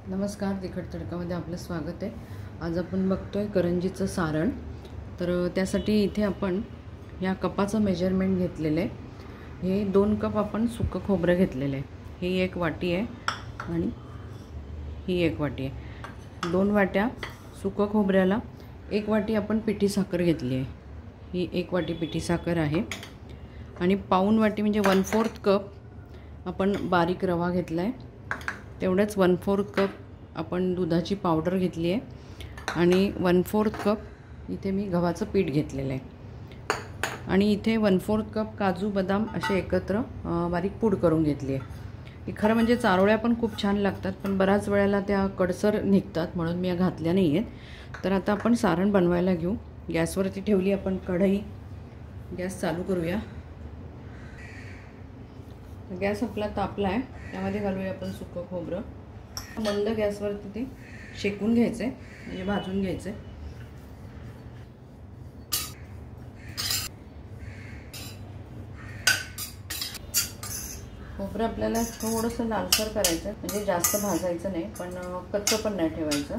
नमस्कार, तिखट तडकामध्ये आपलं स्वागत आहे। आज आपण बघतोय करंजीचं सारण। तर त्यासाठी इथे आपण या कपाचं मेजरमेंट घेतलेलं आहे। हे 2 कप आपण सुकं खोबरं घेतलेलं आहे। ही एक वाटी आहे आणि ही एक वाटी आहे। 2 वाट्या सुकं खोबऱ्याला 1 वाटी आपण पिठी साखर घेतली आहे। ही 1 वाटी पिठी साखर आहे आणि पाऊण वाटी म्हणजे 1/4 कप आपण बारीक रवा घेतला आहे। तेवढंच 1/4 कप आपण दुधाची पावडर घेतली आहे आणि 1/4 कप इथे मी गव्हाचं पीठ घेतलेलं आहे आणि इथे 1/4 कप काजू बदाम असे एकत्र बारीक पूड करून घेतली आहे। खरं म्हणजे चारोळ्या पण खूप छान लागतात, पण बऱ्याच वेळेला त्या कडसर निघतात म्हणून मी घातल्या नाही आहेत। तर आता आपण सारण बनवायला घेऊ। गॅसवरती ठेवली आपण कढई। गॅस चालू करूया। गॅस आपला तापला आहे, त्यामध्ये घालूया आपण सुकं खोबरं। मंद गॅसवरती ते शेकून घ्यायचं आहे, म्हणजे भाजून घ्यायचं आहे। खोबरं आपल्याला थोडंसं लालसर करायचं, म्हणजे जास्त भाजायचं नाही पण कच्चं पण नाही ठेवायचं।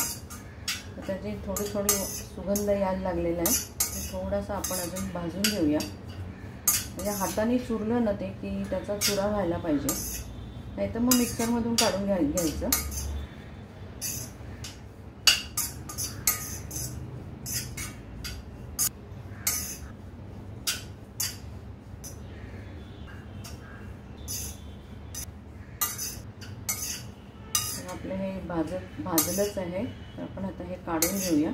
तर त्याची थोडी थोडी सुगंध यायला लागलेला आहे। थोडासा आपण अजून भाजून घेऊया, म्हणजे हाताने चुरलं ना ते की त्याचा चुरा व्हायला पाहिजे, नाही तर मग मिक्सरमधून काढून घ्यायचं। आपलं हे भाजलंच आहे, तर आपण आता हे काढून घेऊया।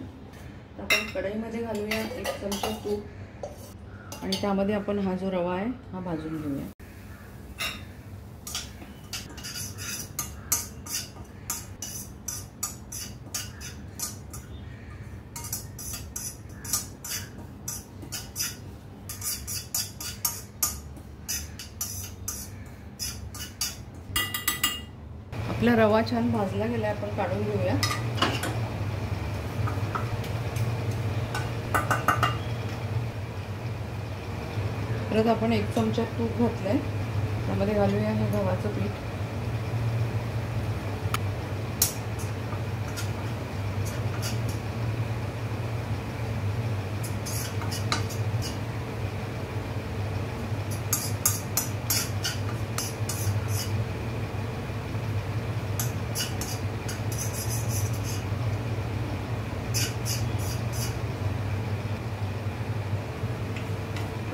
तर आपण कढईमध्ये घालूया 1 चमचा तूप आणि त्यामध्ये आपण हा जो रवा आहे हा भाजून घेऊया। आपला रवा छान भाजला गेला, आपण काढून घेऊया। परत आपण 1 चमचा तूप घातलंय, त्यामध्ये घालूया हे गव्हाचं पीठ।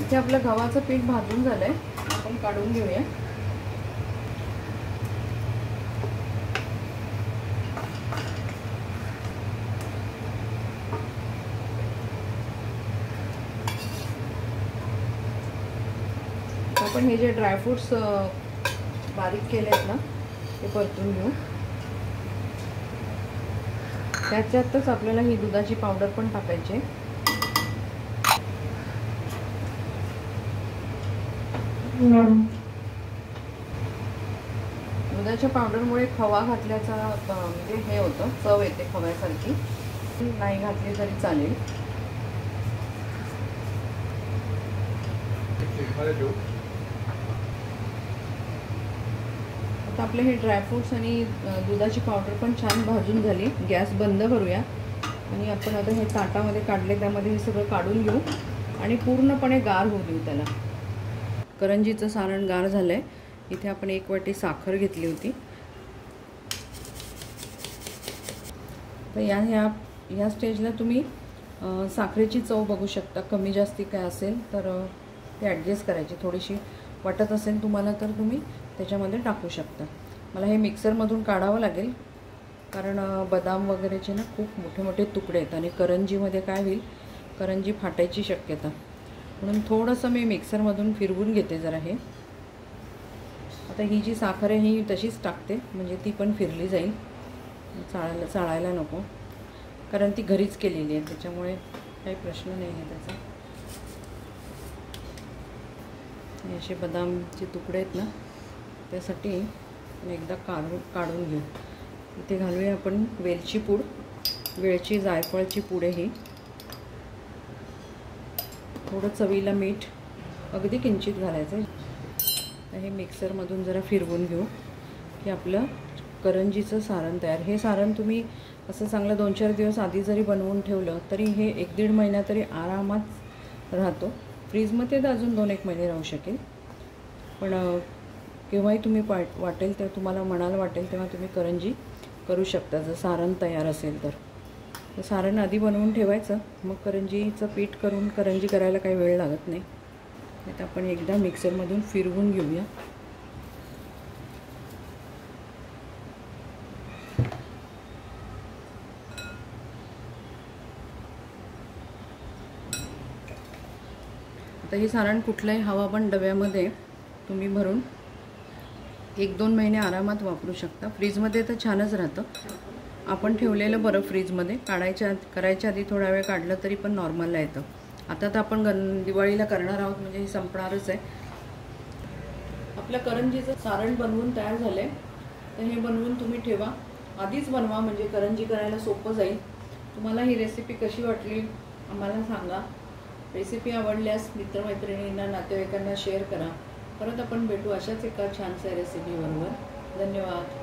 इथे आपलं गव्हाचं पीठ भाजून झालंय, आपण काढून घेऊया। आपण हे जे ड्रायफ्रूट्स बारीक केले आहेत ना ते परतून घेऊ। त्याच्यातच आपल्याला ही दुधाची पावडर पण टाकायची आहे। दुधाच्या पावडरमुळे खवा घातल्याचा म्हणजे हे होतं, चव येते खव्यासारखी। नाही घातली तरी चालेल। आता आपले हे ड्रायफ्रूट्स आणि दुधाची पावडर पण छान भाजून झाली। गॅस बंद करूया आणि आपण आता हे ताटामध्ये काढले, त्यामध्ये हे सगळं काढून घेऊ आणि पूर्णपणे गार होऊ देऊ त्याला। करंजीचं सारण गार झालंय। इथे आपण 1 वाटी साखर घेतली होती। तर या स्टेजला तुम्ही साखरेची चव बघू शकता, कमी जास्ती काय असेल तर ते ॲडजस्ट करायची। थोडीशी वाटत असेल तुम्हाला तर तुम्ही त्याच्यामध्ये टाकू शकता। मला हे मिक्सरमधून काढावं लागेल, कारण बदाम वगैरेचे ना खूप मोठे मोठे तुकडे आहेत आणि करंजीमध्ये काय होईल, करंजी फाटायची शक्यता, म्हणून थोडंसं मी मिक्सरमधून फिरवून घेते जरा हे। आता ही जी साखर आहे ही तशीच टाकते, म्हणजे ती पण फिरली जाईल, चाळायला नको, कारण ती घरीच केलेली आहे, त्याच्यामुळे काही प्रश्न नाही आहे त्याचा। हे असे बदामचे तुकडे आहेत ना, त्यासाठी एकदा काढून घेऊ। इथे घालूया आपण वेलची पूड, वेलची जायफळची पूड आहे ही। थोडं चवीला मीठ, अगदी किंचित घालायचं आहे। हे मिक्सरमधून जरा फिरवून घेऊ की आपलं करंजीचं सारण तयार. हे सारण तुम्ही असं चांगलं 2-4 दिवस आधी जरी बनवून ठेवलं तरी हे 1-1.5 महिना तरी आरामात राहतो. फ्रीजमध्ये तर अजून 2-1 महिने राहू शकेल. पण केव्हाही तुम्ही वाटेल तेव्हा तुम्हाला मनाला वाटेल तेव्हा तुम्ही करंजी करू शकता, जर सारण तयार असेल तर. सारण आधी बनवून ठेवायचं, मग करंजीचं पीठ करून करंजी करायला काही वेळ लागत नाही. आता आपण एकदा मिक्सरमधून फिरवून घेऊया. आता हे सारण कुठल्याही हवाबंद डब्यामध्ये तुम्ही भरून 1-2 महिने आरामात वापरू शकता. फ्रीजमध्ये तर छानच राहतं. आपण ठेवलेलं बरं फ्रीजमध्ये. करायच्या आधी थोडा वेळ काढलं तरी पण नॉर्मलला येतं. आता तर आपण दिवाळीला करणार आहोत, म्हणजे हे संपणारच आहे. आपलं करंजीचं सारण बनवून तयार झालं आहे. तर हे बनवून तुम्ही ठेवा, आधीच बनवा, म्हणजे करंजी करायला सोपं जाईल. तुम्हाला ही रेसिपी कशी वाटली आम्हाला सांगा. रेसिपी आवडल्यास मित्रमैत्रिणींना, नातेवाईकांना शेअर करा. परत आपण भेटू अशाच एका छानशा रेसिपीबरोबर. धन्यवाद.